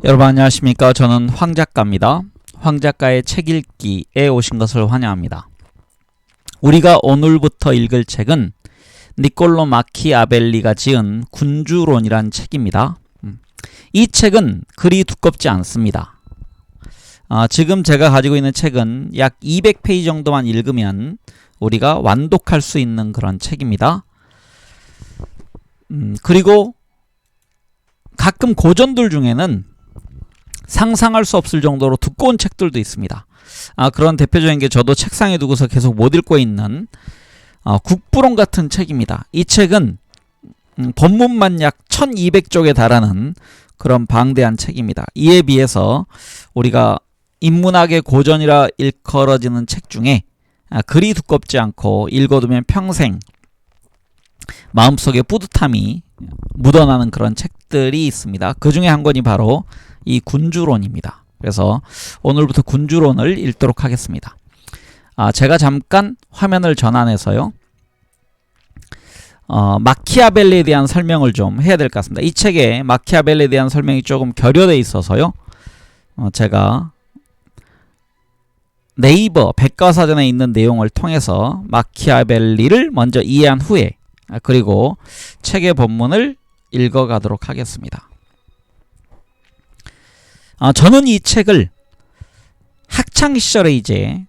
여러분 안녕하십니까. 저는 황작가입니다. 황작가의 책 읽기에 오신 것을 환영합니다. 우리가 오늘부터 읽을 책은 니콜로 마키아벨리가 지은 군주론이란 책입니다. 이 책은 그리 두껍지 않습니다. 지금 제가 가지고 있는 책은 약 200페이지 정도만 읽으면 우리가 완독할 수 있는 그런 책입니다. 그리고 가끔 고전들 중에는 상상할 수 없을 정도로 두꺼운 책들도 있습니다. 그런 대표적인 게 저도 책상에 두고서 계속 못 읽고 있는 국부론 같은 책입니다. 이 책은 본문만 약 1200쪽에 달하는 그런 방대한 책입니다. 이에 비해서 우리가 인문학의 고전이라 일컬어지는 책 중에 그리 두껍지 않고 읽어두면 평생 마음속에 뿌듯함이 묻어나는 그런 책들이 있습니다. 그 중에 한 권이 바로 이 군주론입니다. 그래서 오늘부터 군주론을 읽도록 하겠습니다. 제가 잠깐 화면을 전환해서요. 마키아벨리에 대한 설명을 좀 해야 될 것 같습니다. 이 책에 마키아벨리에 대한 설명이 조금 결여되어 있어서요. 제가 네이버 백과사전에 있는 내용을 통해서 마키아벨리를 먼저 이해한 후에 그리고 책의 본문을 읽어가도록 하겠습니다. 저는 이 책을 학창시절에 이제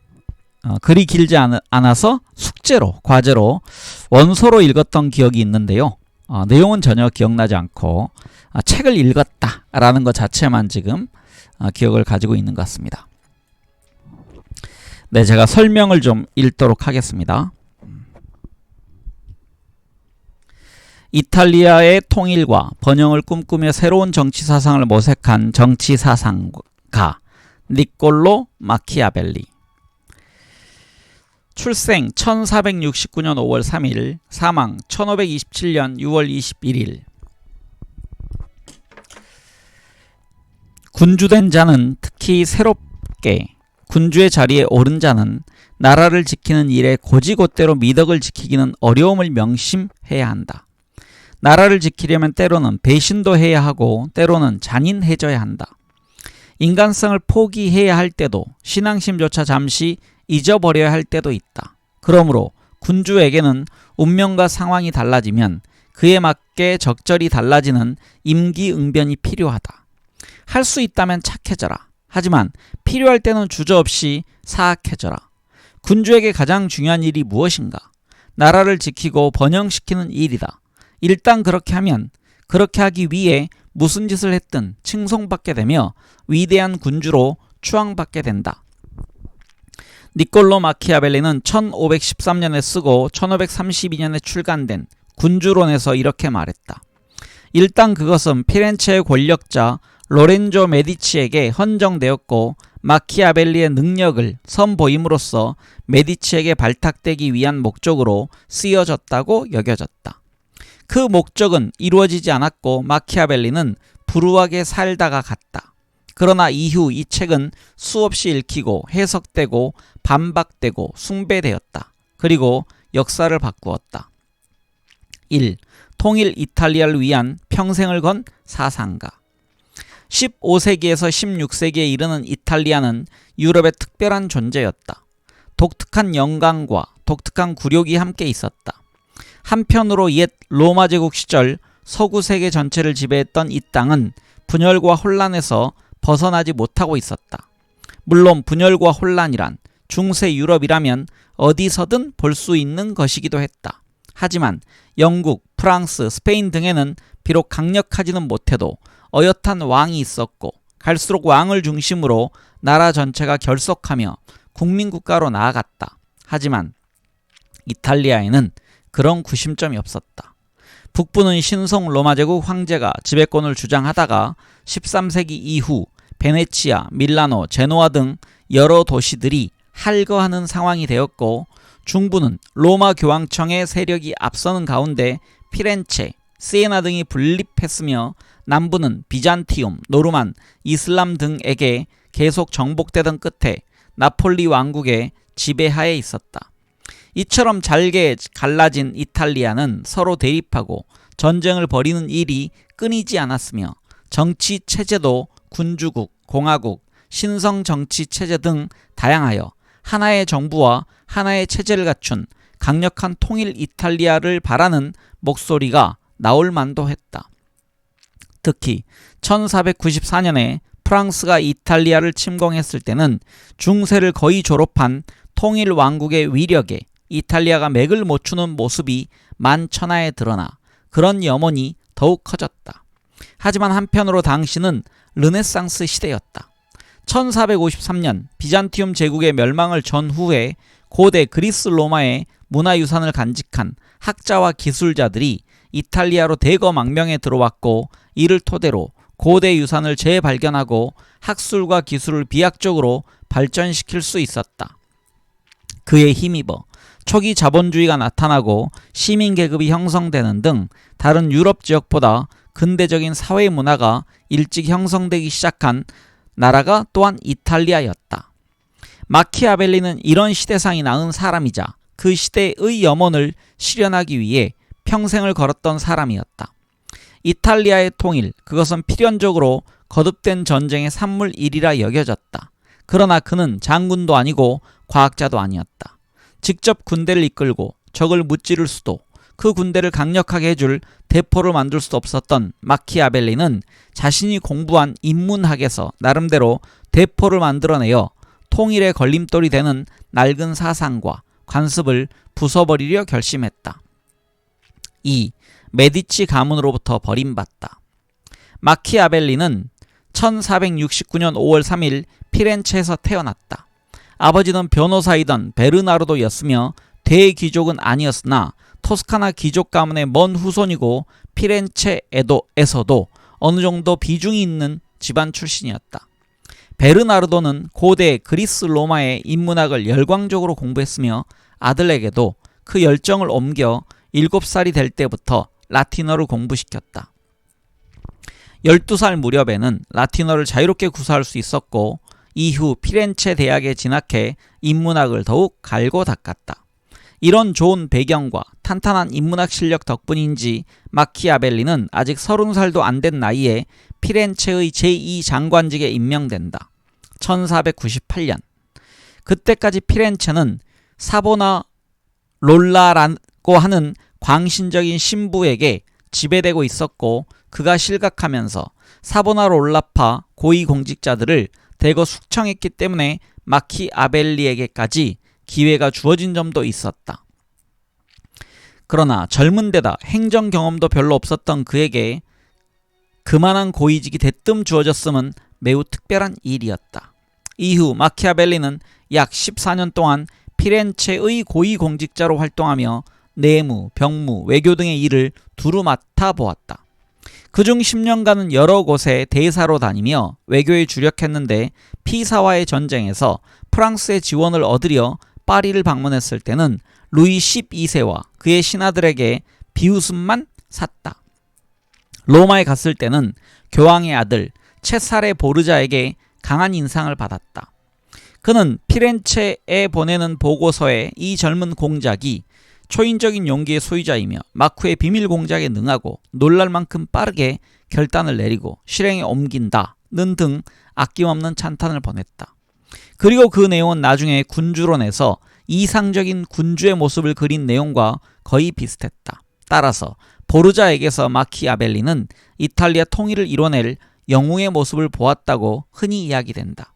글이 길지 않아서 숙제로, 과제로, 원서로 읽었던 기억이 있는데요. 내용은 전혀 기억나지 않고 책을 읽었다라는 것 자체만 지금 기억을 가지고 있는 것 같습니다. 네, 제가 설명을 좀 읽도록 하겠습니다. 이탈리아의 통일과 번영을 꿈꾸며 새로운 정치 사상을 모색한 정치 사상가 니콜로 마키아벨리. 출생 1469년 5월 3일, 사망 1527년 6월 21일. 군주된 자는, 특히 새롭게 군주의 자리에 오른 자는 나라를 지키는 일에 고지곳대로 미덕을 지키기는 어려움을 명심해야 한다. 나라를 지키려면 때로는 배신도 해야 하고 때로는 잔인해져야 한다. 인간성을 포기해야 할 때도 신앙심조차 잠시 잊어버려야 할 때도 있다. 그러므로 군주에게는 운명과 상황이 달라지면 그에 맞게 적절히 달라지는 임기응변이 필요하다. 할 수 있다면 착해져라. 하지만 필요할 때는 주저없이 사악해져라. 군주에게 가장 중요한 일이 무엇인가? 나라를 지키고 번영시키는 일이다. 일단 그렇게 하면 그렇게 하기 위해 무슨 짓을 했든 칭송받게 되며 위대한 군주로 추앙받게 된다. 니콜로 마키아벨리는 1513년에 쓰고 1532년에 출간된 군주론에서 이렇게 말했다. 일단 그것은 피렌체의 권력자 로렌조 메디치에게 헌정되었고 마키아벨리의 능력을 선보임으로써 메디치에게 발탁되기 위한 목적으로 쓰여졌다고 여겨졌다. 그 목적은 이루어지지 않았고 마키아벨리는 불우하게 살다가 갔다. 그러나 이후 이 책은 수없이 읽히고 해석되고 반박되고 숭배되었다. 그리고 역사를 바꾸었다. 1. 통일 이탈리아를 위한 평생을 건 사상가. 15세기에서 16세기에 이르는 이탈리아는 유럽의 특별한 존재였다. 독특한 영광과 독특한 굴욕이 함께 있었다. 한편으로 옛 로마 제국 시절 서구 세계 전체를 지배했던 이 땅은 분열과 혼란에서 벗어나지 못하고 있었다. 물론 분열과 혼란이란 중세 유럽이라면 어디서든 볼 수 있는 것이기도 했다. 하지만 영국, 프랑스, 스페인 등에는 비록 강력하지는 못해도 어엿한 왕이 있었고 갈수록 왕을 중심으로 나라 전체가 결속하며 국민국가로 나아갔다. 하지만 이탈리아에는 그런 구심점이 없었다. 북부는 신성 로마 제국 황제가 지배권을 주장하다가 13세기 이후 베네치아, 밀라노, 제노아 등 여러 도시들이 할거하는 상황이 되었고 중부는 로마 교황청의 세력이 앞서는 가운데 피렌체, 시에나 등이 분립했으며 남부는 비잔티움, 노르만, 이슬람 등에게 계속 정복되던 끝에 나폴리 왕국의 지배하에 있었다. 이처럼 잘게 갈라진 이탈리아는 서로 대립하고 전쟁을 벌이는 일이 끊이지 않았으며 정치 체제도 군주국, 공화국, 신성 정치 체제 등 다양하여 하나의 정부와 하나의 체제를 갖춘 강력한 통일 이탈리아를 바라는 목소리가 나올 만도 했다. 특히 1494년에 프랑스가 이탈리아를 침공했을 때는 중세를 거의 졸업한 통일 왕국의 위력에 이탈리아가 맥을 못 추는 모습이 만천하에 드러나 그런 염원이 더욱 커졌다. 하지만 한편으로 당시는 르네상스 시대였다. 1453년 비잔티움 제국의 멸망을 전후해 고대 그리스 로마의 문화유산을 간직한 학자와 기술자들이 이탈리아로 대거 망명해 들어왔고, 이를 토대로 고대 유산을 재발견하고 학술과 기술을 비약적으로 발전시킬 수 있었다. 그에 힘입어 초기 자본주의가 나타나고 시민계급이 형성되는 등 다른 유럽 지역보다 근대적인 사회 문화가 일찍 형성되기 시작한 나라가 또한 이탈리아였다. 마키아벨리는 이런 시대상이 낳은 사람이자 그 시대의 염원을 실현하기 위해 평생을 걸었던 사람이었다. 이탈리아의 통일, 그것은 필연적으로 거듭된 전쟁의 산물이라 여겨졌다. 그러나 그는 장군도 아니고 과학자도 아니었다. 직접 군대를 이끌고 적을 무찌를 수도, 그 군대를 강력하게 해줄 대포를 만들 수도 없었던 마키아벨리는 자신이 공부한 인문학에서 나름대로 대포를 만들어내어 통일의 걸림돌이 되는 낡은 사상과 관습을 부숴버리려 결심했다. 2. 메디치 가문으로부터 버림받다. 마키아벨리는 1469년 5월 3일 피렌체에서 태어났다. 아버지는 변호사이던 베르나르도였으며 대귀족은 아니었으나 토스카나 귀족 가문의 먼 후손이고 피렌체에서도 어느 정도 비중이 있는 집안 출신이었다. 베르나르도는 고대 그리스 로마의 인문학을 열광적으로 공부했으며 아들에게도 그 열정을 옮겨 7살이 될 때부터 라틴어를 공부시켰다. 12살 무렵에는 라틴어를 자유롭게 구사할 수 있었고, 이후 피렌체 대학에 진학해 인문학을 더욱 갈고 닦았다. 이런 좋은 배경과 탄탄한 인문학 실력 덕분인지 마키아벨리는 아직 30살도 안 된 나이에 피렌체의 제2장관직에 임명된다. 1498년. 그때까지 피렌체는 사보나롤라라고 하는 광신적인 신부에게 지배되고 있었고, 그가 실각하면서 사보나롤라파 고위공직자들을 대거 숙청했기 때문에 마키아벨리에게까지 기회가 주어진 점도 있었다. 그러나 젊은 데다 행정 경험도 별로 없었던 그에게 그만한 고위직이 대뜸 주어졌음은 매우 특별한 일이었다. 이후 마키아벨리는 약 14년 동안 피렌체의 고위공직자로 활동하며 내무, 병무, 외교 등의 일을 두루 맡아보았다. 그중 10년간은 여러 곳에 대사로 다니며 외교에 주력했는데, 피사와의 전쟁에서 프랑스의 지원을 얻으려 파리를 방문했을 때는 루이 12세와 그의 신하들에게 비웃음만 샀다. 로마에 갔을 때는 교황의 아들 체사레 보르자에게 강한 인상을 받았다. 그는 피렌체에 보내는 보고서에 이 젊은 공작이 초인적인 용기의 소유자이며 마쿠의 비밀 공작에 능하고 놀랄 만큼 빠르게 결단을 내리고 실행에 옮긴다는 등 아낌없는 찬탄을 보냈다. 그리고 그 내용은 나중에 군주론에서 이상적인 군주의 모습을 그린 내용과 거의 비슷했다. 따라서 보르자에게서 마키아벨리는 이탈리아 통일을 이뤄낼 영웅의 모습을 보았다고 흔히 이야기된다.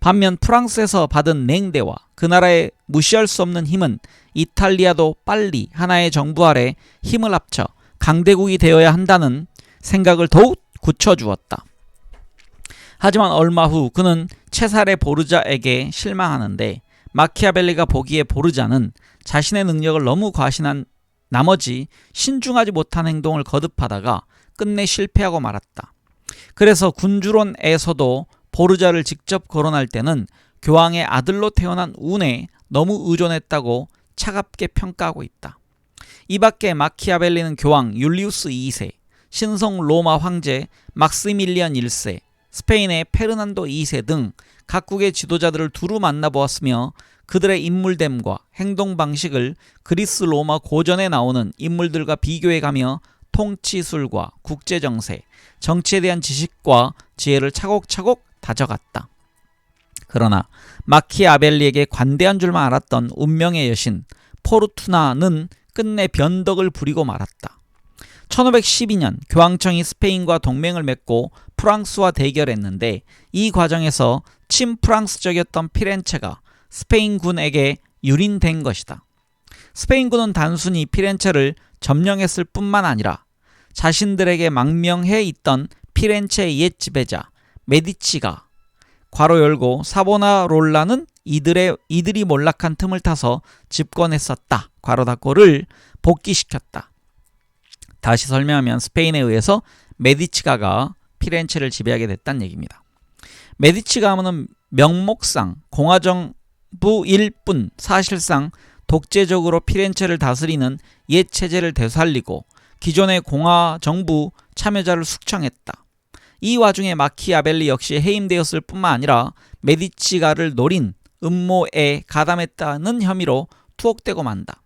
반면 프랑스에서 받은 냉대와 그 나라의 무시할 수 없는 힘은 이탈리아도 빨리 하나의 정부 아래 힘을 합쳐 강대국이 되어야 한다는 생각을 더욱 굳혀주었다. 하지만 얼마 후 그는 체사레 보르자에게 실망하는데, 마키아벨리가 보기에 보르자는 자신의 능력을 너무 과신한 나머지 신중하지 못한 행동을 거듭하다가 끝내 실패하고 말았다. 그래서 군주론에서도 보르자를 직접 거론할 때는 교황의 아들로 태어난 운에 너무 의존했다고 차갑게 평가하고 있다. 이 밖에 마키아벨리는 교황 율리우스 2세, 신성 로마 황제 막시밀리안 1세, 스페인의 페르난도 2세 등 각국의 지도자들을 두루 만나보았으며, 그들의 인물됨과 행동 방식을 그리스 로마 고전에 나오는 인물들과 비교해가며 통치술과 국제정세, 정치에 대한 지식과 지혜를 차곡차곡 다져갔다. 그러나 마키아벨리에게 관대한 줄만 알았던 운명의 여신 포르투나는 끝내 변덕을 부리고 말았다. 1512년 교황청이 스페인과 동맹을 맺고 프랑스와 대결했는데 이 과정에서 친프랑스적이었던 피렌체가 스페인군에게 유린된 것이다. 스페인군은 단순히 피렌체를 점령했을 뿐만 아니라 자신들에게 망명해 있던 피렌체의 옛 지배자 메디치가 괄호 열고 사보나롤라는 이들이 몰락한 틈을 타서 집권했었다. 괄호 닫고를 복귀시켰다. 다시 설명하면 스페인에 의해서 메디치가가 피렌체를 지배하게 됐다는 얘기입니다. 메디치 가문은 명목상 공화정부일 뿐 사실상 독재적으로 피렌체를 다스리는 옛 체제를 되살리고 기존의 공화정부 참여자를 숙청했다. 이 와중에 마키아벨리 역시 해임되었을 뿐만 아니라 메디치가를 노린 음모에 가담했다는 혐의로 투옥되고 만다.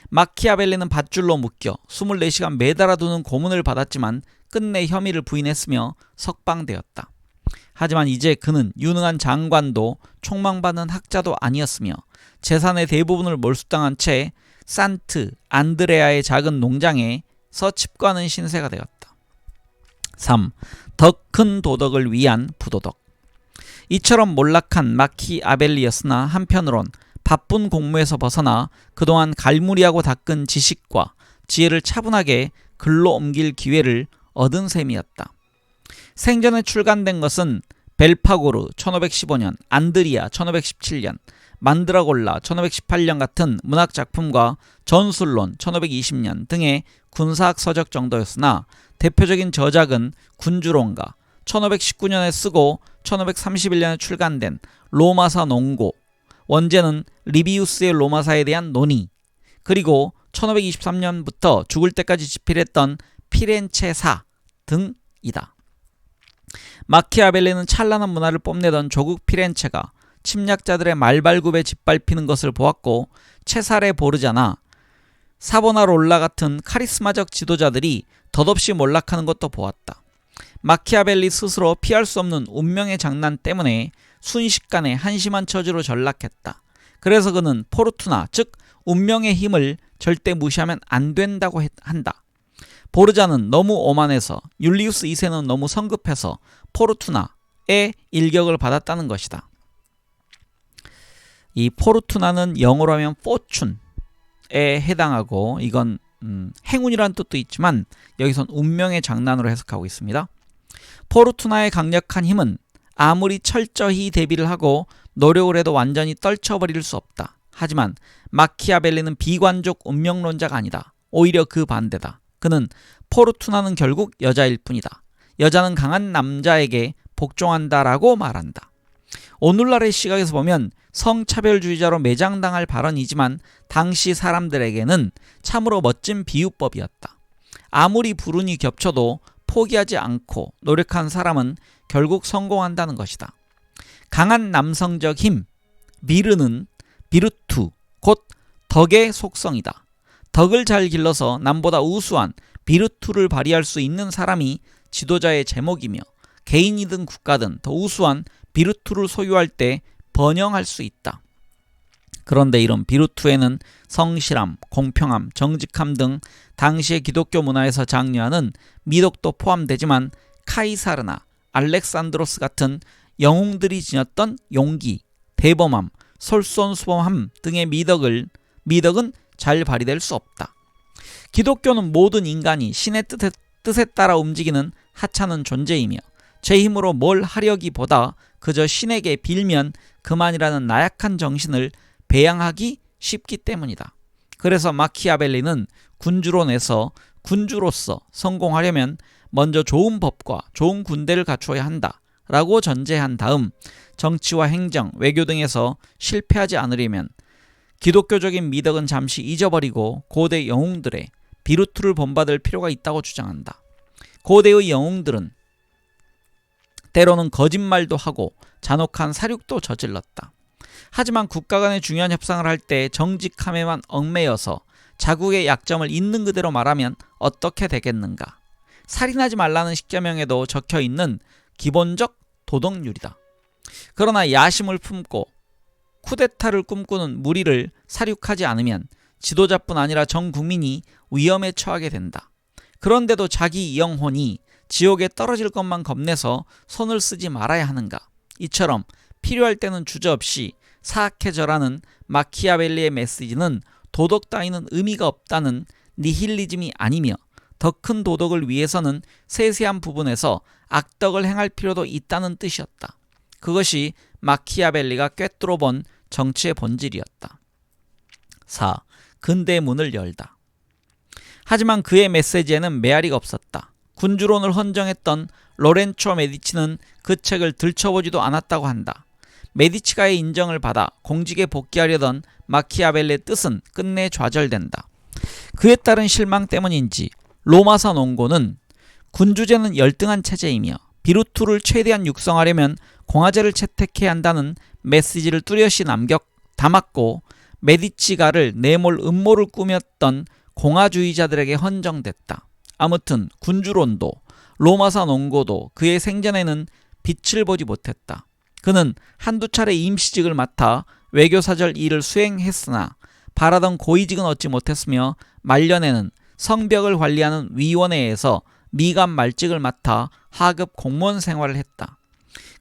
마키아벨리는 밧줄로 묶여 24시간 매달아 두는 고문을 받았지만 끝내 혐의를 부인했으며 석방되었다. 하지만 이제 그는 유능한 장관도 촉망받는 학자도 아니었으며 재산의 대부분을 몰수당한 채 산트 안드레아의 작은 농장에서 칩거하는 신세가 되었다. 3. 더 큰 도덕을 위한 부도덕. 이처럼 몰락한 마키아벨리였으나 한편으론 바쁜 공무에서 벗어나 그동안 갈무리하고 닦은 지식과 지혜를 차분하게 글로 옮길 기회를 얻은 셈이었다. 생전에 출간된 것은 벨파고르 1515년, 안드리아 1517년, 만드라골라 1518년 같은 문학작품과 전술론 1520년 등의 군사학 서적 정도였으나 대표적인 저작은 군주론가 1519년에 쓰고 1531년에 출간된 로마사 농고, 원제는 리비우스의 로마사에 대한 논의, 그리고 1523년부터 죽을 때까지 집필했던 피렌체사 등이다. 마키아벨리는 찬란한 문화를 뽐내던 조국 피렌체가 침략자들의 말발굽에 짓밟히는 것을 보았고 체사레 보르자나 사보나롤라 같은 카리스마적 지도자들이 덧없이 몰락하는 것도 보았다. 마키아벨리 스스로 피할 수 없는 운명의 장난 때문에 순식간에 한심한 처지로 전락했다. 그래서 그는 포르투나, 즉 운명의 힘을 절대 무시하면 안 된다고 한다. 보르자는 너무 오만해서, 율리우스 2세는 너무 성급해서 포르투나의 일격을 받았다는 것이다. 이 포르투나는 영어로 하면 fortune에 해당하고 이건 행운이라는 뜻도 있지만 여기선 운명의 장난으로 해석하고 있습니다. 포르투나의 강력한 힘은 아무리 철저히 대비를 하고 노력을 해도 완전히 떨쳐버릴 수 없다. 하지만 마키아벨리는 비관적 운명론자가 아니다. 오히려 그 반대다. 그는 포르투나는 결국 여자일 뿐이다. 여자는 강한 남자에게 복종한다라고 말한다. 오늘날의 시각에서 보면 성차별주의자로 매장당할 발언이지만 당시 사람들에게는 참으로 멋진 비유법이었다. 아무리 불운이 겹쳐도 포기하지 않고 노력한 사람은 결국 성공한다는 것이다. 강한 남성적 힘, 비르는 비르투, 곧 덕의 속성이다. 덕을 잘 길러서 남보다 우수한 비르투를 발휘할 수 있는 사람이 지도자의 제목이며 개인이든 국가든 더 우수한 비르투를 소유할 때 번영할 수 있다. 그런데 이런 비르투에는 성실함, 공평함, 정직함 등 당시의 기독교 문화에서 장려하는 미덕도 포함되지만 카이사르나 알렉산드로스 같은 영웅들이 지녔던 용기, 대범함, 솔선수범함 등의 미덕은 잘 발휘될 수 없다. 기독교는 모든 인간이 신의 뜻에 따라 움직이는 하찮은 존재이며 제 힘으로 뭘 하려기보다 그저 신에게 빌면 그만이라는 나약한 정신을 배양하기 쉽기 때문이다. 그래서 마키아벨리는 군주론에서 군주로서 성공하려면 먼저 좋은 법과 좋은 군대를 갖추어야 한다 라고 전제한 다음 정치와 행정, 외교 등에서 실패하지 않으려면 기독교적인 미덕은 잠시 잊어버리고 고대 영웅들의 비르투를 본받을 필요가 있다고 주장한다. 고대의 영웅들은 때로는 거짓말도 하고 잔혹한 사륙도 저질렀다. 하지만 국가 간의 중요한 협상을 할 때 정직함에만 얽매여서 자국의 약점을 있는 그대로 말하면 어떻게 되겠는가? 살인하지 말라는 십계명에도 적혀있는 기본적 도덕률이다. 그러나 야심을 품고 쿠데타를 꿈꾸는 무리를 사륙하지 않으면 지도자뿐 아니라 전 국민이 위험에 처하게 된다. 그런데도 자기 영혼이 지옥에 떨어질 것만 겁내서 손을 쓰지 말아야 하는가? 이처럼 필요할 때는 주저없이 사악해져라는 마키아벨리의 메시지는 도덕 따위는 의미가 없다는 니힐리즘이 아니며 더 큰 도덕을 위해서는 세세한 부분에서 악덕을 행할 필요도 있다는 뜻이었다. 그것이 마키아벨리가 꿰뚫어 본 정치의 본질이었다. 4. 근대의 문을 열다. 하지만 그의 메시지에는 메아리가 없었다. 군주론을 헌정했던 로렌초 메디치는 그 책을 들춰보지도 않았다고 한다. 메디치가의 인정을 받아 공직에 복귀하려던 마키아벨리의 뜻은 끝내 좌절된다. 그에 따른 실망 때문인지 로마사 농고는 군주제는 열등한 체제이며 비루투를 최대한 육성하려면 공화제를 채택해야 한다는 메시지를 뚜렷이 담았고 메디치가를 내몰 음모를 꾸몄던 공화주의자들에게 헌정됐다. 아무튼 군주론도 로마사 농고도 그의 생전에는 빛을 보지 못했다. 그는 한두 차례 임시직을 맡아 외교사절 일을 수행했으나 바라던 고위직은 얻지 못했으며 말년에는 성벽을 관리하는 위원회에서 미감 말직을 맡아 하급 공무원 생활을 했다.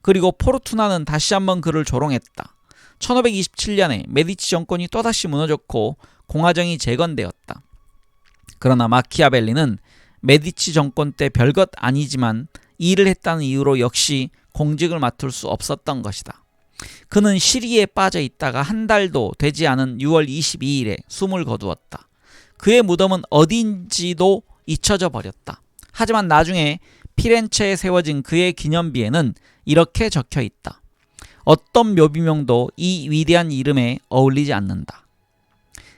그리고 포르투나는 다시 한번 그를 조롱했다. 1527년에 메디치 정권이 또다시 무너졌고 공화정이 재건되었다. 그러나 마키아벨리는 메디치 정권 때 별것 아니지만 일을 했다는 이유로 역시 공직을 맡을 수 없었던 것이다. 그는 시리에 빠져 있다가 한 달도 되지 않은 6월 22일에 숨을 거두었다. 그의 무덤은 어디인지도 잊혀져 버렸다. 하지만 나중에 피렌체에 세워진 그의 기념비에는 이렇게 적혀 있다. 어떤 묘비명도 이 위대한 이름에 어울리지 않는다.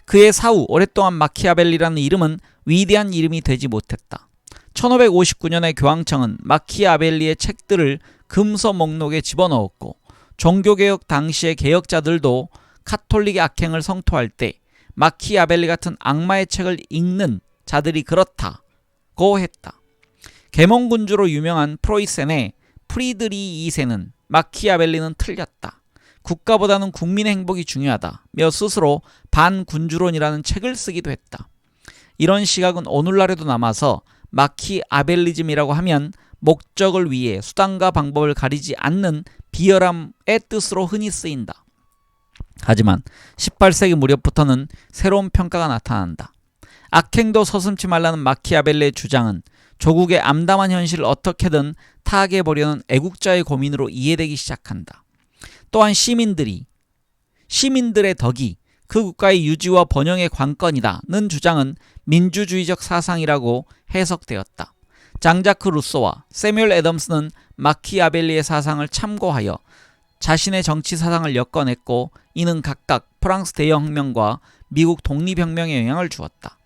그의 사후 오랫동안 마키아벨리라는 이름은 위대한 이름이 되지 못했다. 1559년에 교황청은 마키아벨리의 책들을 금서 목록에 집어넣었고 종교개혁 당시의 개혁자들도 카톨릭의 악행을 성토할 때 마키아벨리 같은 악마의 책을 읽는 자들이 그렇다고 했다. 계몽군주로 유명한 프로이센의 프리드리 2세는 마키아벨리는 틀렸다. 국가보다는 국민의 행복이 중요하다며 스스로 반군주론이라는 책을 쓰기도 했다. 이런 시각은 오늘날에도 남아서 마키아벨리즘이라고 하면 목적을 위해 수단과 방법을 가리지 않는 비열함의 뜻으로 흔히 쓰인다. 하지만 18세기 무렵부터는 새로운 평가가 나타난다. 악행도 서슴지 말라는 마키아벨리의 주장은 조국의 암담한 현실을 어떻게든 타개해보려는 애국자의 고민으로 이해되기 시작한다. 또한 시민들의 덕이 그 국가의 유지와 번영의 관건이다는 주장은 민주주의적 사상이라고 해석되었다. 장자크 루소와 세뮤얼 애덤스는 마키아벨리의 사상을 참고하여 자신의 정치 사상을 엮어냈고 이는 각각 프랑스 대혁명과 미국 독립혁명에 영향을 주었다.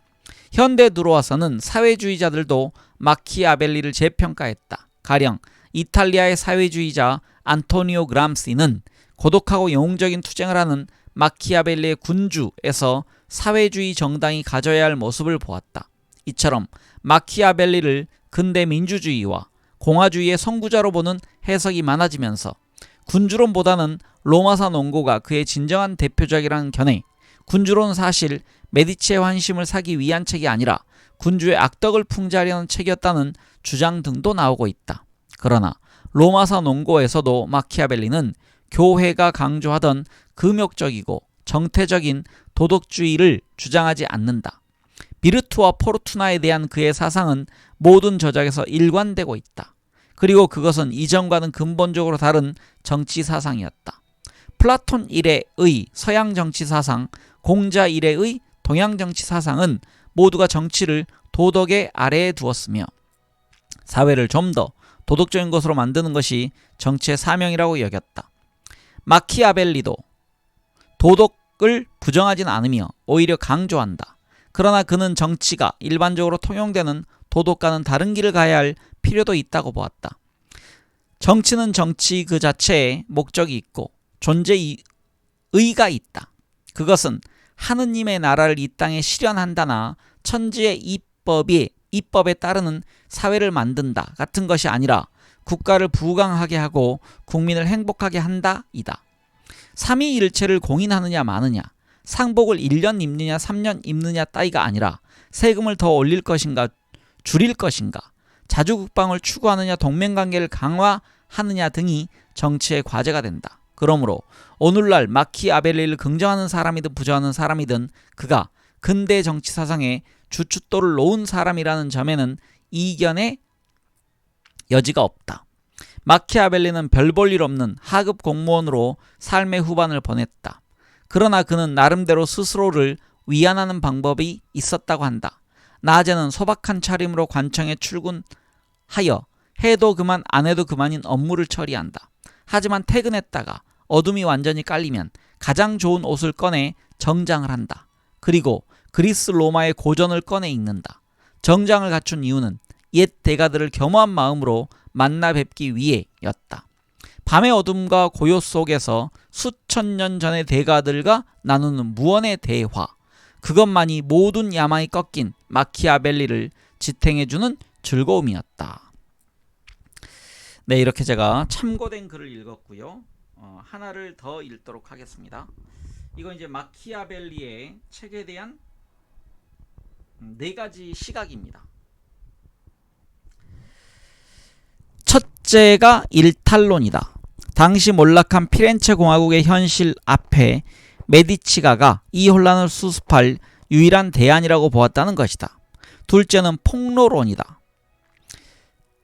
현대에 들어와서는 사회주의자들도 마키아벨리를 재평가했다. 가령 이탈리아의 사회주의자 안토니오 그람시는 고독하고 영웅적인 투쟁을 하는 마키아벨리의 군주에서 사회주의 정당이 가져야 할 모습을 보았다. 이처럼 마키아벨리를 근대 민주주의와 공화주의의 선구자로 보는 해석이 많아지면서 군주론보다는 로마사 농고가 그의 진정한 대표작이라는 견해, 군주론은 사실 메디치의 환심을 사기 위한 책이 아니라 군주의 악덕을 풍자하려는 책이었다는 주장 등도 나오고 있다. 그러나 로마사 농고에서도 마키아벨리는 교회가 강조하던 금욕적이고 정태적인 도덕주의를 주장하지 않는다. 비르투와 포르투나에 대한 그의 사상은 모든 저작에서 일관되고 있다. 그리고 그것은 이전과는 근본적으로 다른 정치 사상이었다. 플라톤 이래의 서양 정치 사상, 공자 이래의 동양 정치 사상은 모두가 정치를 도덕의 아래에 두었으며 사회를 좀 더 도덕적인 것으로 만드는 것이 정치의 사명이라고 여겼다. 마키아벨리도 도덕을 부정하진 않으며 오히려 강조한다. 그러나 그는 정치가 일반적으로 통용되는 도덕과는 다른 길을 가야 할 필요도 있다고 보았다. 정치는 정치 그 자체에 목적이 있고 존재의 의가 있다. 그것은 하느님의 나라를 이 땅에 실현한다나 천지의 이법에 따르는 사회를 만든다 같은 것이 아니라 국가를 부강하게 하고 국민을 행복하게 한다 이다. 삼위일체를 공인하느냐 마느냐, 상복을 1년 입느냐 3년 입느냐 따위가 아니라 세금을 더 올릴 것인가 줄일 것인가, 자주국방을 추구하느냐 동맹관계를 강화하느냐 등이 정치의 과제가 된다. 그러므로 오늘날 마키아벨리를 긍정하는 사람이든 부정하는 사람이든 그가 근대 정치 사상에 주춧돌을 놓은 사람이라는 점에는 이견의 여지가 없다. 마키아벨리는 별 볼 일 없는 하급 공무원으로 삶의 후반을 보냈다. 그러나 그는 나름대로 스스로를 위안하는 방법이 있었다고 한다. 낮에는 소박한 차림으로 관청에 출근하여 해도 그만 안 해도 그만인 업무를 처리한다. 하지만 퇴근했다가 어둠이 완전히 깔리면 가장 좋은 옷을 꺼내 정장을 한다. 그리고 그리스 로마의 고전을 꺼내 읽는다. 정장을 갖춘 이유는 옛 대가들을 겸허한 마음으로 만나 뵙기 위해였다. 밤의 어둠과 고요 속에서 수천 년 전의 대가들과 나누는 무언의 대화, 그것만이 모든 야망이 꺾인 마키아벨리를 지탱해주는 즐거움이었다. 네, 이렇게 제가 참고된 글을 읽었고요. 하나를 더 읽도록 하겠습니다. 이건 이제 마키아벨리의 책에 대한 4가지 시각입니다. 첫째가 일탈론이다. 당시 몰락한 피렌체 공화국의 현실 앞에 메디치가가 이 혼란을 수습할 유일한 대안이라고 보았다는 것이다. 둘째는 폭로론이다.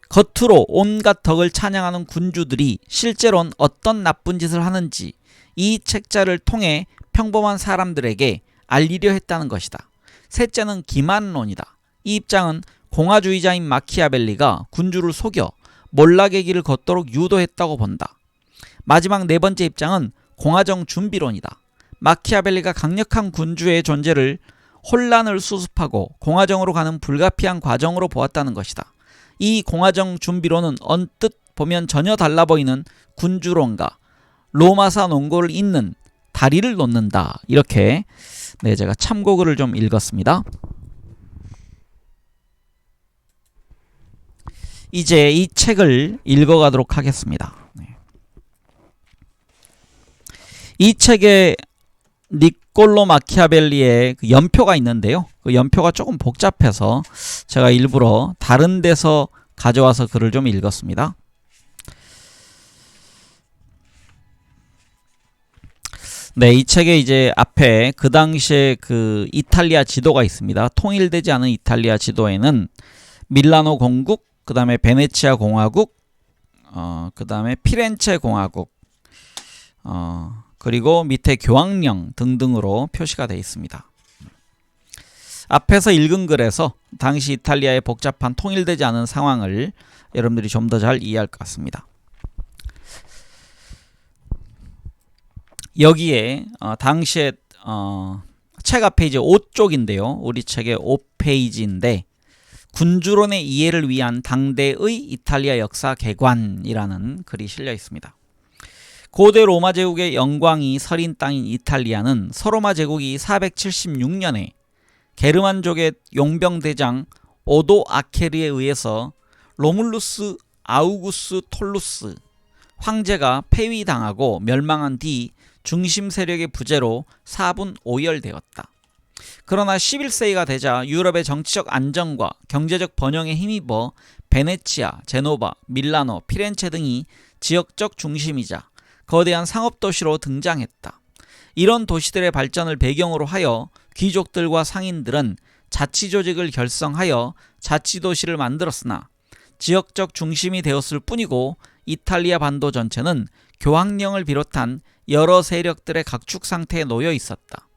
겉으로 온갖 덕을 찬양하는 군주들이 실제로는 어떤 나쁜 짓을 하는지 이 책자를 통해 평범한 사람들에게 알리려 했다는 것이다. 셋째는 기만론이다. 이 입장은 공화주의자인 마키아벨리가 군주를 속여 몰락의 길을 걷도록 유도했다고 본다. 마지막 4번째 입장은 공화정 준비론이다. 마키아벨리가 강력한 군주의 존재를 혼란을 수습하고 공화정으로 가는 불가피한 과정으로 보았다는 것이다. 이 공화정 준비론은 언뜻 보면 전혀 달라 보이는 군주론과 로마사 논고를 잇는 다리를 놓는다. 이렇게 제가 참고글을 좀 읽었습니다. 이제 이 책을 읽어가도록 하겠습니다. 이 책에 니콜로 마키아벨리의 그 연표가 있는데요. 그 연표가 조금 복잡해서 제가 일부러 다른 데서 가져와서 글을 좀 읽었습니다. 네, 이 책에 이제 앞에 그 당시에 그 이탈리아 지도가 있습니다. 통일되지 않은 이탈리아 지도에는 밀라노 공국, 그 다음에 베네치아 공화국, 그 다음에 피렌체 공화국, 그리고 밑에 교황령 등등으로 표시가 되어 있습니다. 앞에서 읽은 글에서 당시 이탈리아의 복잡한 통일되지 않은 상황을 여러분들이 좀 더 잘 이해할 것 같습니다. 여기에 당시에 책 앞에 이제 5쪽인데요. 우리 책의 5페이지인데 군주론의 이해를 위한 당대의 이탈리아 역사 개관이라는 글이 실려 있습니다. 고대 로마 제국의 영광이 서린 땅인 이탈리아는 서로마 제국이 476년에 게르만족의 용병대장 오도 아케르에 의해서 로물루스 아우구스 톨루스 황제가 폐위당하고 멸망한 뒤 중심 세력의 부재로 4분 오열되었다. 그러나 11세기가 되자 유럽의 정치적 안정과 경제적 번영에 힘입어 베네치아, 제노바, 밀라노, 피렌체 등이 지역적 중심이자 거대한 상업도시로 등장했다. 이런 도시들의 발전을 배경으로 하여 귀족들과 상인들은 자치조직을 결성하여 자치도시를 만들었으나 지역적 중심이 되었을 뿐이고 이탈리아 반도 전체는 교황령을 비롯한 여러 세력들의 각축 상태에 놓여 있었다.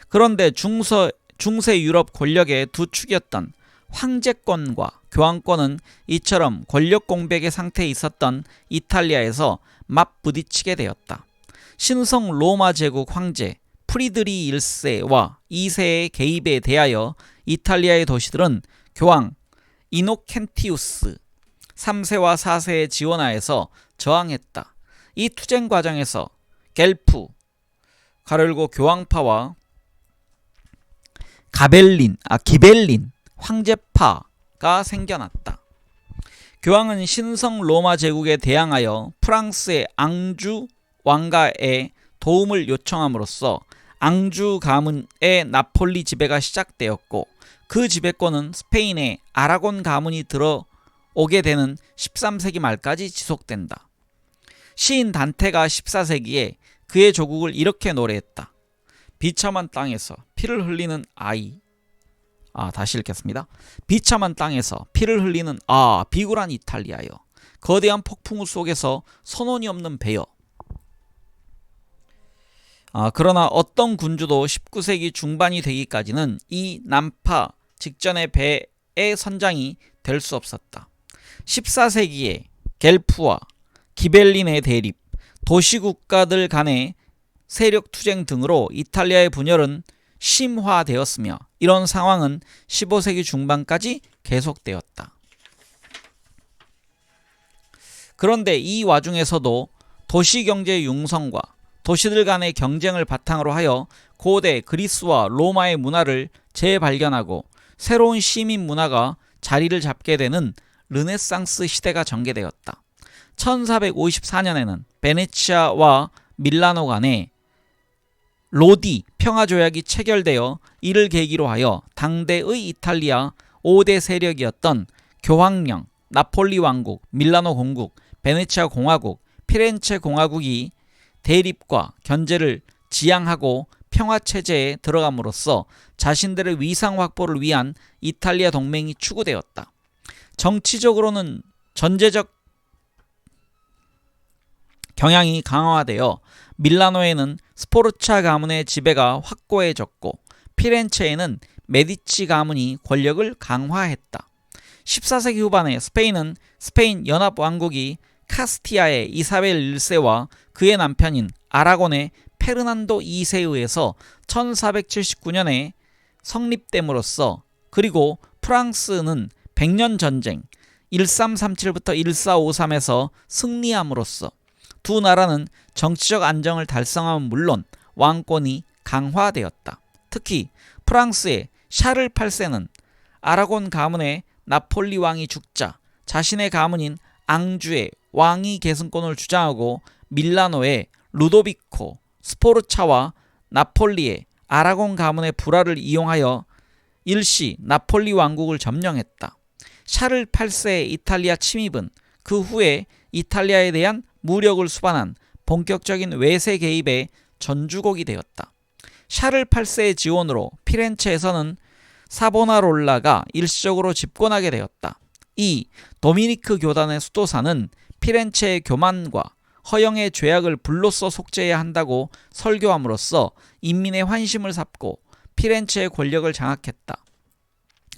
그런데 중세 유럽 권력의 두 축이었던 황제권과 교황권은 이처럼 권력 공백의 상태에 있었던 이탈리아에서 맞부딪히게 되었다. 신성 로마 제국 황제 프리드리 1세와 2세의 개입에 대하여 이탈리아의 도시들은 교황 이노켄티우스 3세와 4세의 지원하에서 저항했다. 이 투쟁 과정에서 겔프 가르고 교황파와 기벨린 황제파가 생겨났다. 교황은 신성 로마 제국에 대항하여 프랑스의 앙주 왕가에 도움을 요청함으로써 앙주 가문의 나폴리 지배가 시작되었고, 그 지배권은 스페인의 아라곤 가문이 들어오게 되는 13세기 말까지 지속된다. 시인 단테가 14세기에 그의 조국을 이렇게 노래했다. 비참한 땅에서 피를 흘리는 아이. 다시 읽겠습니다. 비참한 땅에서 피를 흘리는 비굴한 이탈리아여, 거대한 폭풍우 속에서 선원이 없는 배여. 그러나 어떤 군주도 19세기 중반이 되기까지는 이 난파 직전의 배의 선장이 될 수 없었다. 14세기에 겔프와 기벨린의 대립, 도시국가들 간의 세력 투쟁 등으로 이탈리아의 분열은 심화되었으며, 이런 상황은 15세기 중반까지 계속되었다. 그런데 이 와중에서도 도시경제의 융성과 도시들 간의 경쟁을 바탕으로 하여 고대 그리스와 로마의 문화를 재발견하고 새로운 시민 문화가 자리를 잡게 되는 르네상스 시대가 전개되었다. 1454년에는 베네치아와 밀라노 간에 로디 평화조약이 체결되어 이를 계기로 하여 당대의 이탈리아 5대 세력이었던 교황령, 나폴리 왕국, 밀라노 공국, 베네치아 공화국, 피렌체 공화국이 대립과 견제를 지향하고 평화체제에 들어감으로써 자신들의 위상 확보를 위한 이탈리아 동맹이 추구되었다. 정치적으로는 전제적 경향이 강화되어 밀라노에는 스포르차 가문의 지배가 확고해졌고, 피렌체에는 메디치 가문이 권력을 강화했다. 14세기 후반에 스페인은 스페인 연합왕국이 카스티아의 이사벨 1세와 그의 남편인 아라곤의 페르난도 2세에 의해서 1479년에 성립됨으로써, 그리고 프랑스는 100년 전쟁 1337부터 1453에서 승리함으로써 두 나라는 정치적 안정을 달성함은 물론 왕권이 강화되었다. 특히 프랑스의 샤를 8세는 아라곤 가문의 나폴리 왕이 죽자 자신의 가문인 앙주의 왕위 계승권을 주장하고, 밀라노의 루도비코 스포르차와 나폴리의 아라곤 가문의 불화를 이용하여 일시 나폴리 왕국을 점령했다. 샤를 8세의 이탈리아 침입은 그 후에 이탈리아에 대한 무력을 수반한 본격적인 외세 개입의 전주곡이 되었다. 샤를 8세의 지원으로 피렌체에서는 사보나롤라가 일시적으로 집권하게 되었다. 이 도미니크 교단의 수도사는 피렌체의 교만과 허영의 죄악을 불로써 속죄해야 한다고 설교함으로써 인민의 환심을 삽고 피렌체의 권력을 장악했다.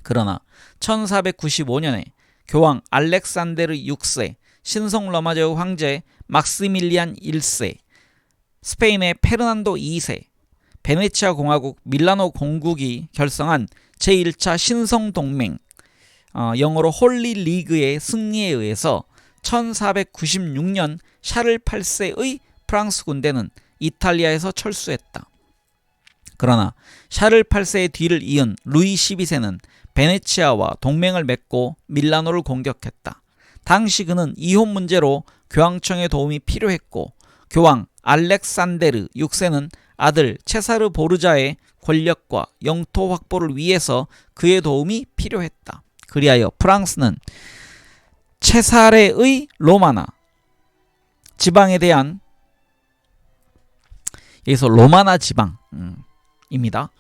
그러나 1495년에 교황 알렉산데르 6세, 신성 로마제국 황제 막시밀리안 1세, 스페인의 페르난도 2세, 베네치아 공화국, 밀라노 공국이 결성한 제1차 신성동맹, 영어로 홀리 리그의 승리에 의해서 1496년 샤를 8세의 프랑스 군대는 이탈리아에서 철수했다. 그러나 샤를 8세의 뒤를 이은 루이 12세는 베네치아와 동맹을 맺고 밀라노를 공격했다. 당시 그는 이혼 문제로 교황청의 도움이 필요했고, 교황 알렉산데르 6세는 아들 체사르 보르자의 권력과 영토 확보를 위해서 그의 도움이 필요했다. 그리하여 프랑스는 체사레의 로마나 지방에 대한, 여기서 로마나 지방입니다.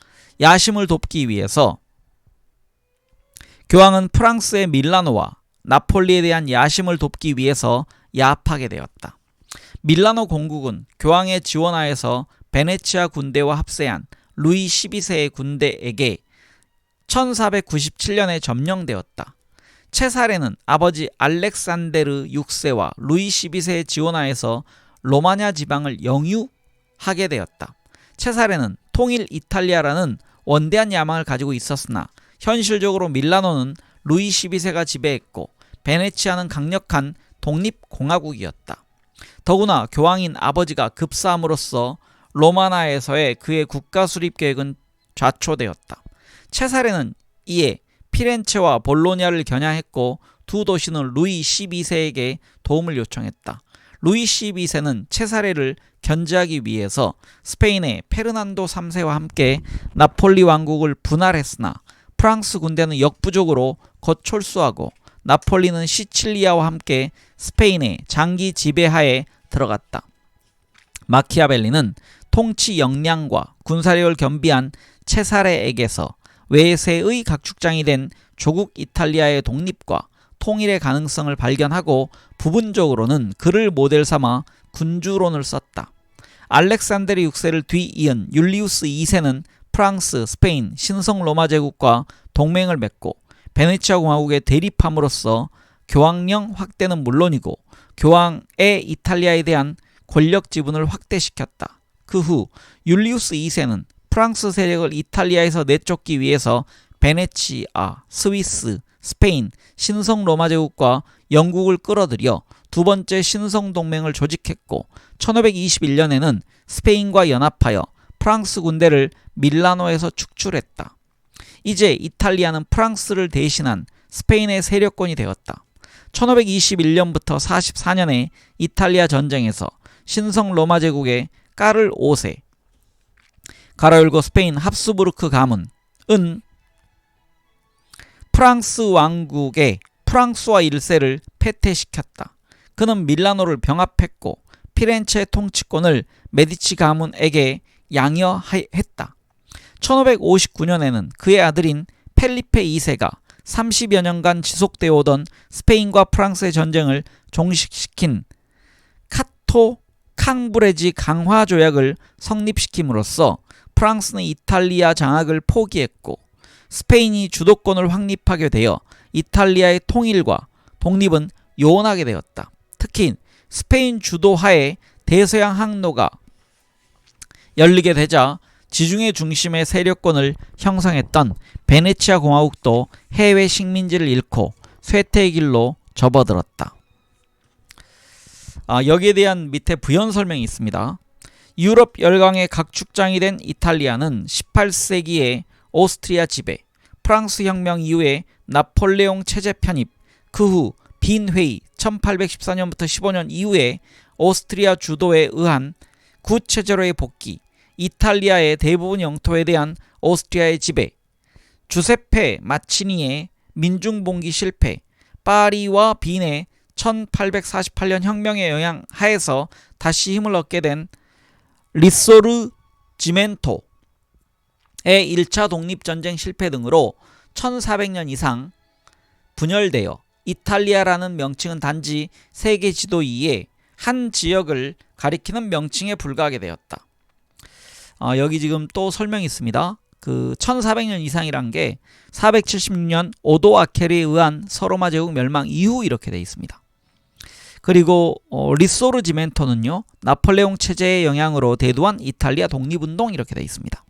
야심을 돕기 위해서 교황은 프랑스의 밀라노와 나폴리에 대한 야심을 돕기 위해서 야합하게 되었다. 밀라노 공국은 교황의 지원하에서 베네치아 군대와 합세한 루이 12세의 군대에게 1497년에 점령되었다. 체사레는 아버지 알렉산데르 6세와 루이 12세의 지원하에서 로마냐 지방을 영유하게 되었다. 체사레는 통일 이탈리아라는 원대한 야망을 가지고 있었으나 현실적으로 밀라노는 루이 12세가 지배했고 베네치아는 강력한 독립공화국이었다. 더구나 교황인 아버지가 급사함으로써 로마나에서의 그의 국가 수립 계획은 좌초되었다. 체사레는 이에 피렌체와 볼로냐를 겨냥했고 두 도시는 루이 12세에게 도움을 요청했다. 루이 12세는 체사레를 견제하기 위해서 스페인의 페르난도 3세와 함께 나폴리 왕국을 분할했으나 프랑스 군대는 역부족으로 곧 철수하고 나폴리는 시칠리아와 함께 스페인의 장기 지배하에 들어갔다. 마키아벨리는 통치 역량과 군사력을 겸비한 체사레에게서 외세의 각축장이 된 조국 이탈리아의 독립과 통일의 가능성을 발견하고 부분적으로는 그를 모델 삼아 군주론을 썼다. 알렉산데르 6세를 뒤이은 율리우스 2세는 프랑스, 스페인, 신성 로마 제국과 동맹을 맺고 베네치아 공화국에 대립함으로써 교황령 확대는 물론이고 교황의 이탈리아에 대한 권력 지분을 확대시켰다. 그 후 율리우스 2세는 프랑스 세력을 이탈리아에서 내쫓기 위해서 베네치아, 스위스, 스페인, 신성 로마 제국과 영국을 끌어들여 두 번째 신성 동맹을 조직했고 1521년에는 스페인과 연합하여 프랑스 군대를 밀라노에서 축출했다. 이제 이탈리아는 프랑스를 대신한 스페인의 세력권이 되었다. 1521년부터 44년의 이탈리아 전쟁에서 신성 로마 제국의 까를 5세 가로 열고 스페인 합스부르크 가문은 프랑스 왕국의 프랑스와 1세를 패퇴시켰다. 그는 밀라노를 병합했고 피렌체 통치권을 메디치 가문에게 양여했다. 1559년에는 그의 아들인 펠리페 2세가 30여 년간 지속되어 오던 스페인과 프랑스의 전쟁을 종식시킨 카토 캉브레지 강화 조약을 성립시킴으로써 프랑스는 이탈리아 장악을 포기했고 스페인이 주도권을 확립하게 되어 이탈리아의 통일과 독립은 요원하게 되었다. 특히 스페인 주도하에 대서양 항로가 열리게 되자 지중해 중심의 세력권을 형성했던 베네치아 공화국도 해외 식민지를 잃고 쇠퇴의 길로 접어들었다. 여기에 대한 밑에 부연 설명이 있습니다. 유럽 열강의 각축장이 된 이탈리아는 18세기에 오스트리아 지배, 프랑스 혁명 이후에 나폴레옹 체제 편입, 그 후 빈 회의 1814년부터 15년 이후에 오스트리아 주도에 의한 구체제로의 복귀, 이탈리아의 대부분 영토에 대한 오스트리아의 지배, 주세페 마치니의 민중봉기 실패, 파리와 빈의 1848년 혁명의 영향 하에서 다시 힘을 얻게 된 리소르지멘토의 1차 독립전쟁 실패 등으로 1400년 이상 분열되어 이탈리아라는 명칭은 단지 세계 지도 위에 한 지역을 가리키는 명칭에 불과하게 되었다. 여기 지금 또 설명이 있습니다. 그 1400년 이상이란 게 476년 오도아켈에 의한 서로마 제국 멸망 이후 이렇게 되어 있습니다. 그리고 리소르지멘토는요, 나폴레옹 체제의 영향으로 대두한 이탈리아 독립운동 이렇게 되어 있습니다.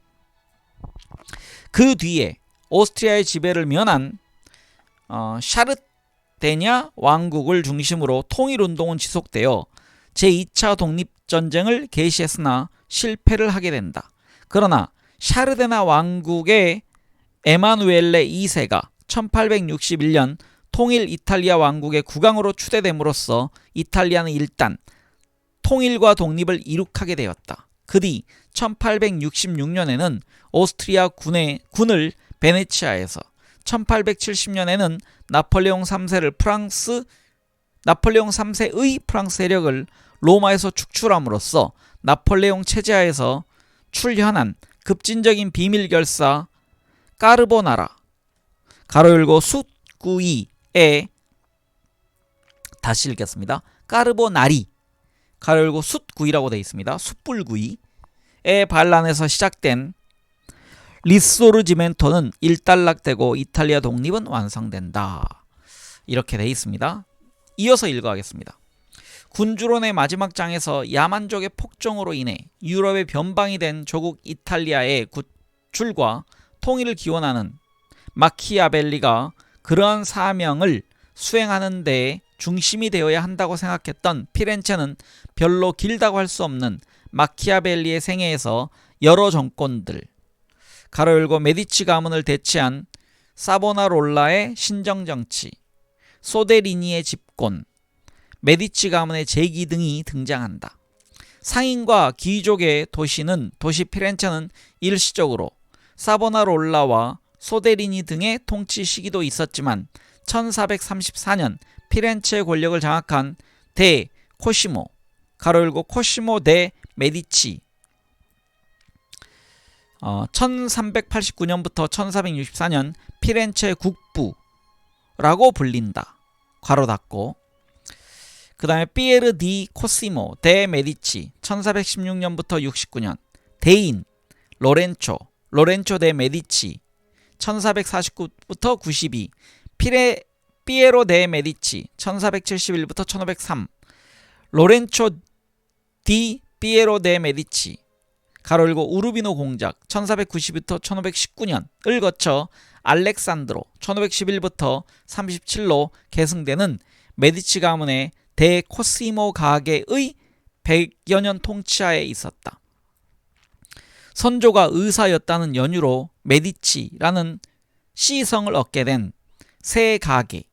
그 뒤에 오스트리아의 지배를 면한 샤르데냐 왕국을 중심으로 통일운동은 지속되어 제2차 독립전쟁을 개시했으나 실패를 하게 된다. 그러나 샤르데나 왕국의 에마누엘레 2세가 1861년 통일 이탈리아 왕국의 국왕으로 추대됨으로써 이탈리아는 일단 통일과 독립을 이룩하게 되었다. 그 뒤 1866년에는 오스트리아 군을 베네치아에서, 1870년에는 나폴레옹 3세의 프랑스 세력을 로마에서 축출함으로써 나폴레옹 체제하에서 출현한 급진적인 비밀결사 까르보나라 가로 열고 숫구이에 다시 읽겠습니다. 까르보나리 가로 열고 숫구이라고 되어 있습니다. 숯불구이의 반란에서 시작된 리소르지멘토는 일단락되고 이탈리아 독립은 완성된다. 이렇게 되어 있습니다. 이어서 읽어가겠습니다. 군주론의 마지막 장에서 야만족의 폭정으로 인해 유럽의 변방이 된 조국 이탈리아의 구출과 통일을 기원하는 마키아벨리가 그러한 사명을 수행하는 데에 중심이 되어야 한다고 생각했던 피렌체는 별로 길다고 할 수 없는 마키아벨리의 생애에서 여러 정권들, 가로 열고 메디치 가문을 대체한 사보나롤라의 신정정치, 소데리니의 집권, 메디치 가문의 재기 등이 등장한다. 상인과 귀족의 도시 피렌체는 일시적으로 사보나롤라와 소데리니 등의 통치 시기도 있었지만 1434년 피렌체의 권력을 장악한 대 코시모, 가로 열고 코시모 대 메디치, 1389년부터 1464년 피렌체 국부라고 불린다. 괄호 닫고. 그 다음에 피에르 디 코시모 데 메디치 1416년부터 69년, 대인 로렌초 데 메디치 1449부터 92, 피에로 데 메디치 1471부터 1503, 로렌초 디 피에로 데 메디치 가로 열고 우르비노 공작 1490부터 1519년을 거쳐 알렉산드로 1511부터 37로 계승되는 메디치 가문의 대코시모 가게의 100여 년 통치하에 있었다. 선조가 의사였다는 연유로 메디치라는 시성을 얻게 된 새 가게,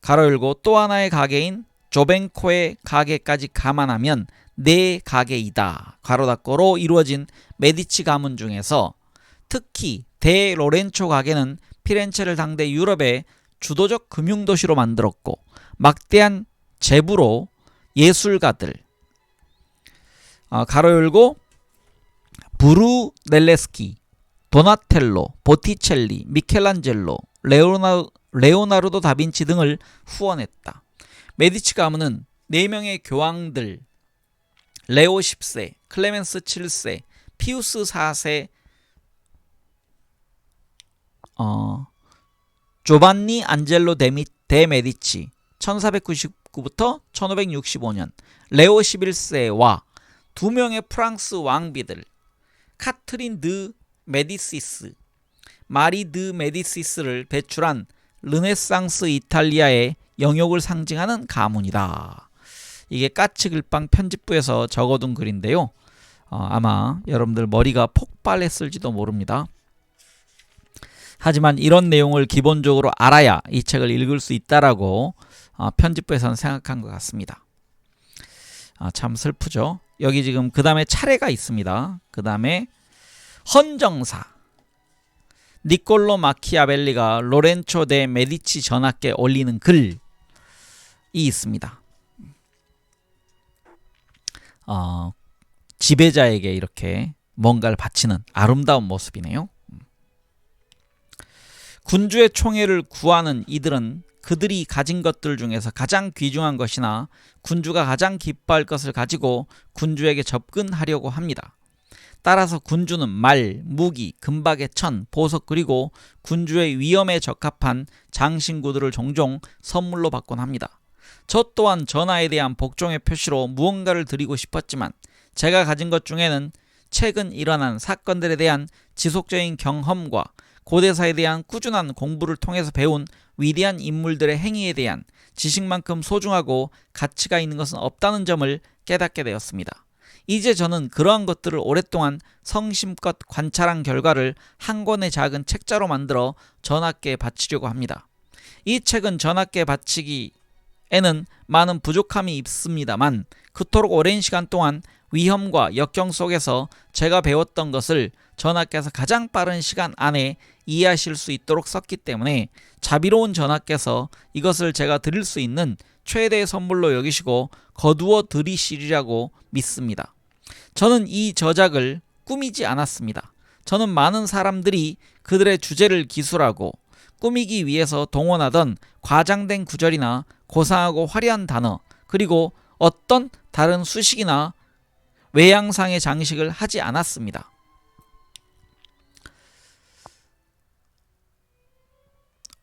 가로 열고 또 하나의 가게인 조벤코의 가게까지 감안하면 네 가게이다. 가로 닫고로 이루어진 메디치 가문 중에서 특히 대 로렌초 가게는 피렌체를 당대 유럽의 주도적 금융도시로 만들었고 막대한 재부로 예술가들, 가로 열고 브루넬레스키, 도나텔로, 보티첼리, 미켈란젤로, 레오나르도 다빈치 등을 후원했다. 메디치 가문은 4명의 교황들 레오 10세, 클레멘스 7세, 피우스 4세, 조반니 안젤로 데 메디치 1499부터 1565년, 레오 11세와 2명의 프랑스 왕비들 카트린 드 메디시스, 마리 드 메디시스를 배출한 르네상스 이탈리아의 영욕을 상징하는 가문이다. 이게 까치글빵 편집부에서 적어둔 글인데요. 아마 여러분들 머리가 폭발했을지도 모릅니다. 하지만 이런 내용을 기본적으로 알아야 이 책을 읽을 수 있다라고 편집부에서는 생각한 것 같습니다. 참 슬프죠. 여기 지금 그 다음에 차례가 있습니다. 그 다음에 헌정사 니콜로 마키아벨리가 로렌초 데 메디치 전하께 올리는 글이 있습니다. 지배자에게 이렇게 뭔가를 바치는 아름다운 모습이네요. 군주의 총애를 구하는 이들은 그들이 가진 것들 중에서 가장 귀중한 것이나 군주가 가장 기뻐할 것을 가지고 군주에게 접근하려고 합니다. 따라서 군주는 말, 무기, 금박의 천, 보석 그리고 군주의 위엄에 적합한 장신구들을 종종 선물로 받곤 합니다. 저 또한 전하에 대한 복종의 표시로 무언가를 드리고 싶었지만 제가 가진 것 중에는 최근 일어난 사건들에 대한 지속적인 경험과 고대사에 대한 꾸준한 공부를 통해서 배운 위대한 인물들의 행위에 대한 지식만큼 소중하고 가치가 있는 것은 없다는 점을 깨닫게 되었습니다. 이제 저는 그러한 것들을 오랫동안 성심껏 관찰한 결과를 한 권의 작은 책자로 만들어 전하께 바치려고 합니다. 이 책은 전하께 바치기에는 많은 부족함이 있습니다만 그토록 오랜 시간 동안 위험과 역경 속에서 제가 배웠던 것을 전하께서 가장 빠른 시간 안에 이해하실 수 있도록 썼기 때문에 자비로운 전하께서 이것을 제가 드릴 수 있는 최대의 선물로 여기시고 거두어 드리시리라고 믿습니다. 저는 이 저작을 꾸미지 않았습니다. 저는 많은 사람들이 그들의 주제를 기술하고 꾸미기 위해서 동원하던 과장된 구절이나 고상하고 화려한 단어 그리고 어떤 다른 수식이나 외양상의 장식을 하지 않았습니다.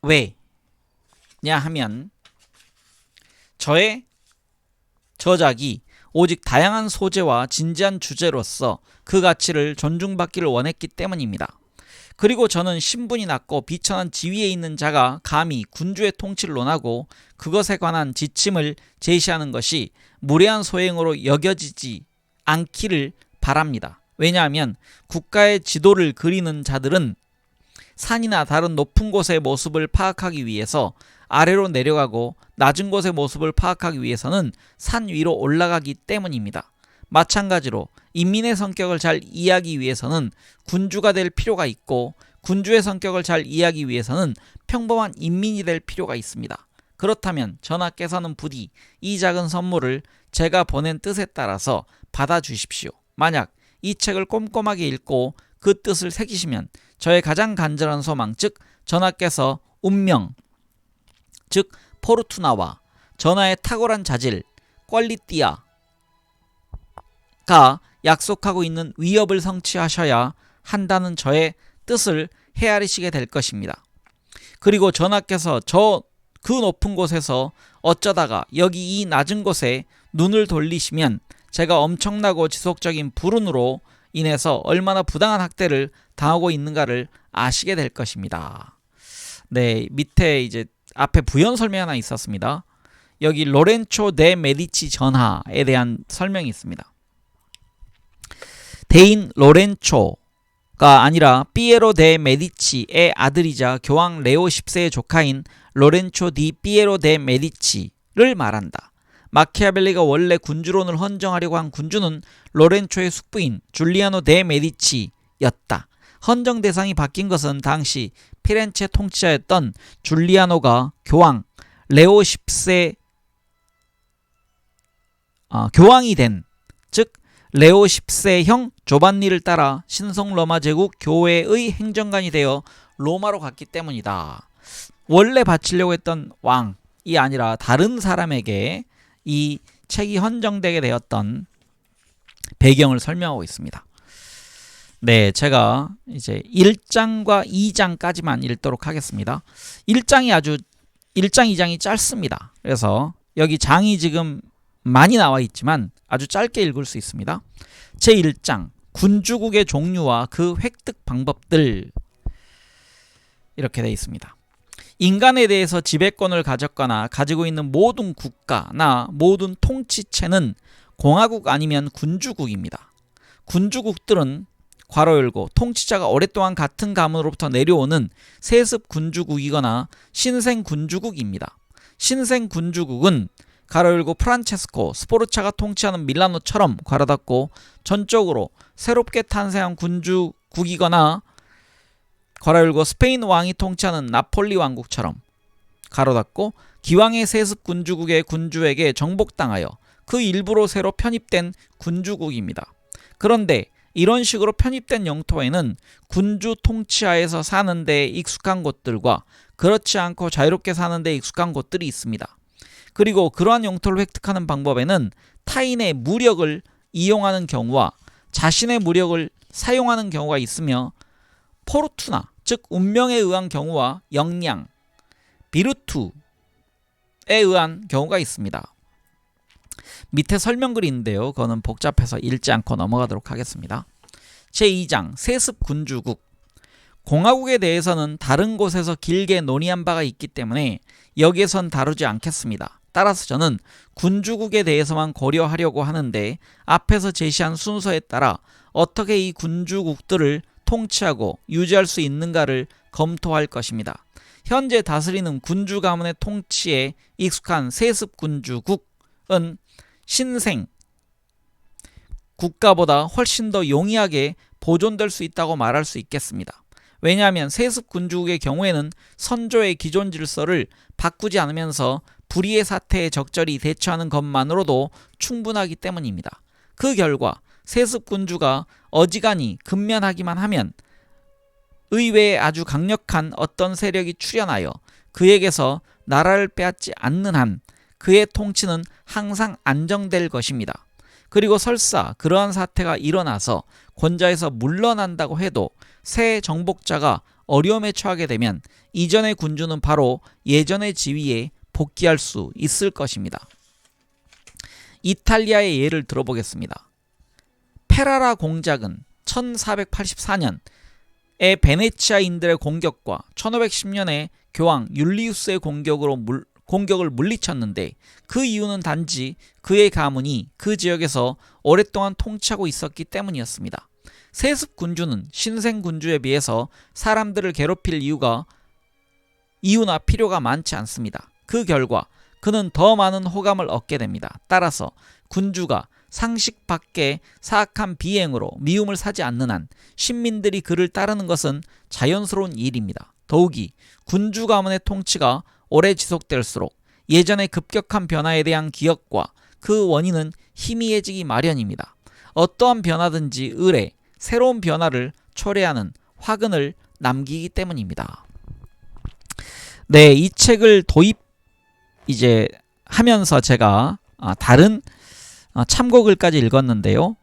왜냐 하면 저의 저작이 오직 다양한 소재와 진지한 주제로서 그 가치를 존중받기를 원했기 때문입니다. 그리고 저는 신분이 낮고 비천한 지위에 있는 자가 감히 군주의 통치를 논하고 그것에 관한 지침을 제시하는 것이 무례한 소행으로 여겨지지 않기를 바랍니다. 왜냐하면 국가의 지도를 그리는 자들은 산이나 다른 높은 곳의 모습을 파악하기 위해서 아래로 내려가고 낮은 곳의 모습을 파악하기 위해서는 산 위로 올라가기 때문입니다. 마찬가지로 인민의 성격을 잘 이해하기 위해서는 군주가 될 필요가 있고 군주의 성격을 잘 이해하기 위해서는 평범한 인민이 될 필요가 있습니다. 그렇다면 전하께서는 부디 이 작은 선물을 제가 보낸 뜻에 따라서 받아주십시오. 만약 이 책을 꼼꼼하게 읽고 그 뜻을 새기시면 저의 가장 간절한 소망, 즉 전하께서 운명, 즉 포르투나와 전하의 탁월한 자질, 퀄리띠아가 약속하고 있는 위협을 성취하셔야 한다는 저의 뜻을 헤아리시게 될 것입니다. 그리고 전하께서 그 높은 곳에서 어쩌다가 여기 이 낮은 곳에 눈을 돌리시면 제가 엄청나고 지속적인 불운으로 인해서 얼마나 부당한 학대를 당하고 있는가를 아시게 될 것입니다. 네, 밑에 이제 앞에 부연 설명 하나 있었습니다. 여기 로렌초 데 메디치 전하에 대한 설명이 있습니다. 대인 로렌초가 아니라 피에로 데 메디치의 아들이자 교황 레오 10세의 조카인 로렌초 디 피에로 데 메디치를 말한다. 마키아벨리가 원래 군주론을 헌정하려고 한 군주는 로렌초의 숙부인 줄리아노 데 메디치였다. 헌정 대상이 바뀐 것은 당시 피렌체 통치자였던 줄리아노가 교황 레오 10세 교황이 된, 즉 레오 10세형 조반니를 따라 신성 로마 제국 교회의 행정관이 되어 로마로 갔기 때문이다. 원래 바치려고 했던 왕이 아니라 다른 사람에게 이 책이 헌정되게 되었던 배경을 설명하고 있습니다. 네, 제가 이제 1장과 2장까지만 읽도록 하겠습니다. 1장, 2장이 짧습니다. 그래서 여기 장이 지금 많이 나와 있지만 아주 짧게 읽을 수 있습니다. 제1장, 군주국의 종류와 그 획득 방법들, 이렇게 되어 있습니다. 인간에 대해서 지배권을 가졌거나 가지고 있는 모든 국가나 모든 통치체는 공화국 아니면 군주국입니다. 군주국들은 괄호 열고 통치자가 오랫동안 같은 가문으로부터 내려오는 세습 군주국이거나 신생 군주국입니다. 신생 군주국은 괄호 열고 프란체스코 스포르차가 통치하는 밀라노처럼 괄호 닫고 전적으로 새롭게 탄생한 군주국이거나 괄호 열고 스페인 왕이 통치하는 나폴리 왕국처럼 괄호 닫고 기왕의 세습 군주국의 군주에게 정복당하여 그 일부로 새로 편입된 군주국입니다. 그런데 이런 식으로 편입된 영토에는 군주 통치하에서 사는 데 익숙한 곳들과 그렇지 않고 자유롭게 사는 데 익숙한 곳들이 있습니다. 그리고 그러한 영토를 획득하는 방법에는 타인의 무력을 이용하는 경우와 자신의 무력을 사용하는 경우가 있으며 포르투나, 즉 운명에 의한 경우와 역량, 비르투에 의한 경우가 있습니다. 밑에 설명글이 있는데요. 그거는 복잡해서 읽지 않고 넘어가도록 하겠습니다. 제2장 세습 군주국. 공화국에 대해서는 다른 곳에서 길게 논의한 바가 있기 때문에 여기에선 다루지 않겠습니다. 따라서 저는 군주국에 대해서만 고려하려고 하는데 앞에서 제시한 순서에 따라 어떻게 이 군주국들을 통치하고 유지할 수 있는가를 검토할 것입니다. 현재 다스리는 군주 가문의 통치에 익숙한 세습 군주국은 신생 국가보다 훨씬 더 용이하게 보존될 수 있다고 말할 수 있겠습니다. 왜냐하면 세습 군주국의 경우에는 선조의 기존 질서를 바꾸지 않으면서 불의의 사태에 적절히 대처하는 것만으로도 충분하기 때문입니다. 그 결과 세습 군주가 어지간히 근면하기만 하면 의외에 아주 강력한 어떤 세력이 출현하여 그에게서 나라를 빼앗지 않는 한 그의 통치는 항상 안정될 것입니다. 그리고 설사 그러한 사태가 일어나서 권좌에서 물러난다고 해도 새 정복자가 어려움에 처하게 되면 이전의 군주는 바로 예전의 지위에 복귀할 수 있을 것입니다. 이탈리아의 예를 들어보겠습니다. 페라라 공작은 1484년에 베네치아인들의 공격과 1510년에 교황 율리우스의 공격을 물리쳤는데 그 이유는 단지 그의 가문이 그 지역에서 오랫동안 통치하고 있었기 때문이었습니다. 세습 군주는 신생 군주에 비해서 사람들을 괴롭힐 이유나 필요가 많지 않습니다. 그 결과 그는 더 많은 호감을 얻게 됩니다. 따라서 군주가 상식 밖의 사악한 비행으로 미움을 사지 않는 한 신민들이 그를 따르는 것은 자연스러운 일입니다. 더욱이 군주 가문의 통치가 오래 지속될수록 예전의 급격한 변화에 대한 기억과 그 원인은 희미해지기 마련입니다. 어떠한 변화든지 의례, 새로운 변화를 초래하는 화근을 남기기 때문입니다. 네, 이 책을 하면서 제가 다른 참고글까지 읽었는데요.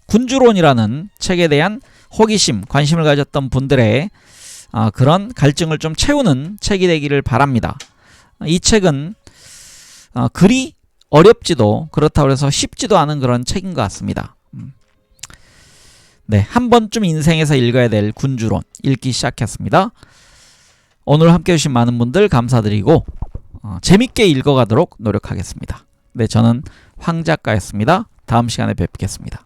군주론이라는 책에 대한 호기심, 관심을 가졌던 분들의 그런 갈증을 좀 채우는 책이 되기를 바랍니다. 이 책은 글이 어렵지도 그렇다고 해서 쉽지도 않은 그런 책인 것 같습니다. 네, 한 번쯤 인생에서 읽어야 될 군주론 읽기 시작했습니다. 오늘 함께 해주신 많은 분들 감사드리고 재밌게 읽어가도록 노력하겠습니다. 네, 저는 황 작가였습니다. 다음 시간에 뵙겠습니다.